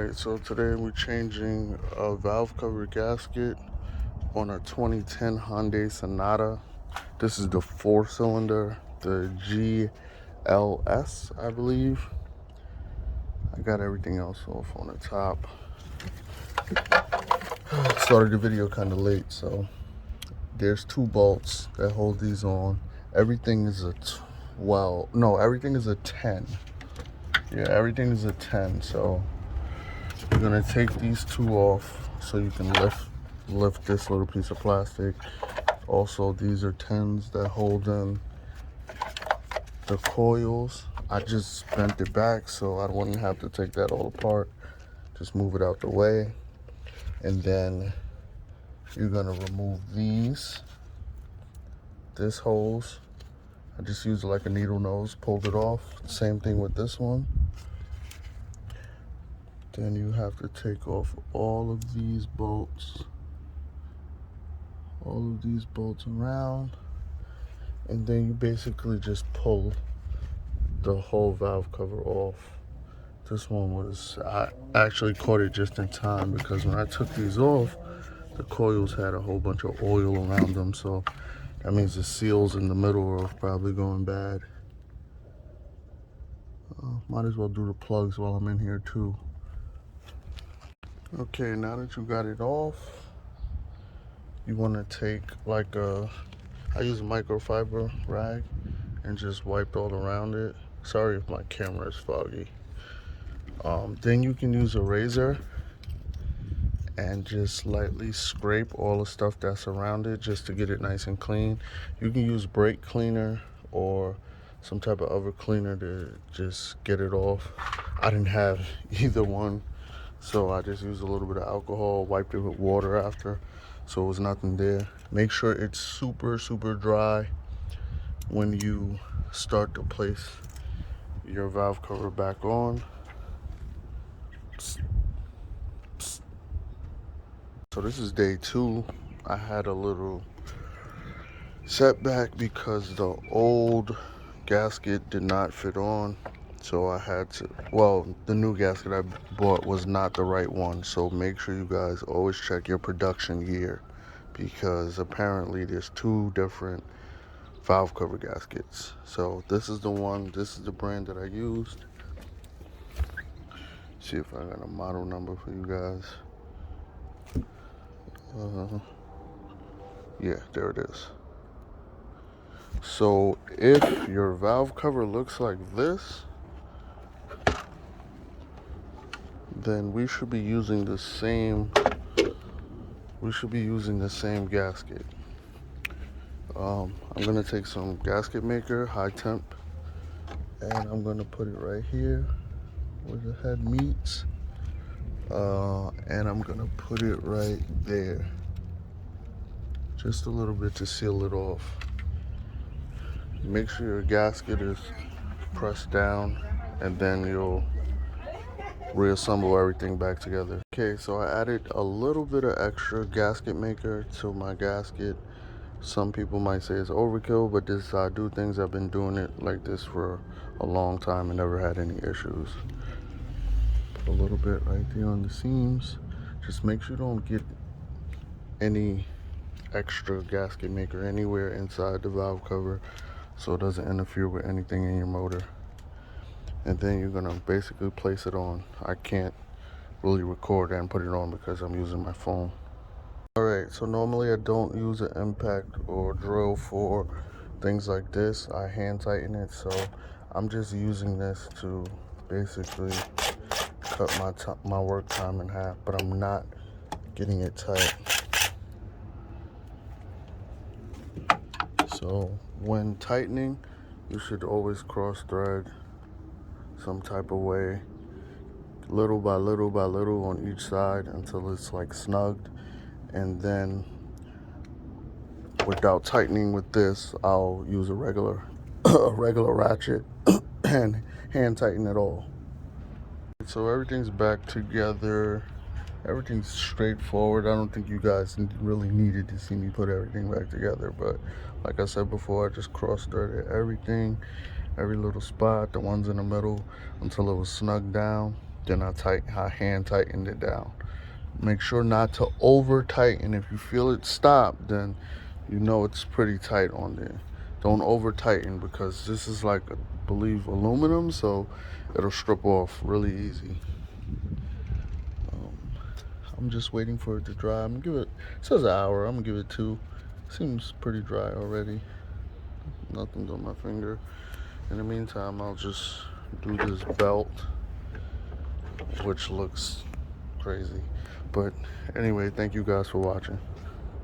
Alright, so today we're changing a valve cover gasket on a 2010 Hyundai Sonata. This is the 4-cylinder, the GLS, I believe. I got everything else off on the top. Started the video kind of late, so there's 2 bolts that hold these on. Everything is a 12, no, everything is a 10. Yeah, everything is a 10, so you're gonna take these 2 off so you can lift this little piece of plastic. Also, these are 10s that hold in the coils. I just bent it back so I wouldn't have to take that all apart. Just move it out the way. And then you're gonna remove this hose. I just used like a needle nose, pulled it off. Same thing with this one. Then you have to take off all of these bolts. All of these bolts around. And then you basically just pull the whole valve cover off. This one I actually caught it just in time because when I took these off, the coils had a whole bunch of oil around them. So that means the seals in the middle are probably going bad. Might as well do the plugs while I'm in here too. Okay, now that you got it off, you want to take like I use a microfiber rag and just wipe all around it. Sorry if my camera is foggy. Then you can use a razor and just lightly scrape all the stuff that's around it just to get it nice and clean. You can use brake cleaner or some type of other cleaner to just get it off. I didn't have either one, so I just used a little bit of alcohol, wiped it with water after, so it was nothing there. Make sure it's super dry when you start to place your valve cover back on. So this is day 2. I had a little setback because the old gasket did not fit on. So I had to, well, the new gasket I bought was not the right one. So make sure you guys always check your production year because apparently there's 2 different valve cover gaskets. So this is the one, this is the brand that I used. See if I got a model number for you guys. Yeah, there it is. So if your valve cover looks like this, then we should be using the same gasket. I'm gonna take some gasket maker, high temp, and I'm gonna put it right here where the head meets. And I'm gonna put it right there. Just a little bit to seal it off. Make sure your gasket is pressed down and then you'll reassemble everything back together. Okay, so I added a little bit of extra gasket maker to my gasket. Some people might say it's overkill, but this is how I do things. I've been doing it like this for a long time and never had any issues. Put a little bit right there on the seams. Just make sure you don't get any extra gasket maker anywhere inside the valve cover so it doesn't interfere with anything in your motor. And then you're gonna basically place it on. I can't really record and put it on because I'm using my phone. Alright, so normally I don't use an impact or drill for things like this. I hand tighten it, so I'm just using this to basically cut my work time in half, but I'm not getting it tight. So when tightening, you should always cross thread some type of way, little by little on each side until it's like snugged. And then without tightening with this, I'll use a regular ratchet and hand tighten it all. So everything's back together. Everything's straightforward. I don't think you guys really needed to see me put everything back together, but like I said before, I just cross-threaded everything, every little spot, the ones in the middle, until it was snugged down. Then I hand tightened it down. Make sure not to over tighten. If you feel it stop, then you know it's pretty tight on there. Don't over tighten because this is like, I believe, aluminum, so it'll strip off really easy. I'm just waiting for it to dry. I'm gonna give it says an hour. I'm gonna give it 2. Seems pretty dry already. Nothing's on my finger. In the meantime, I'll just do this belt, which looks crazy. But anyway, thank you guys for watching.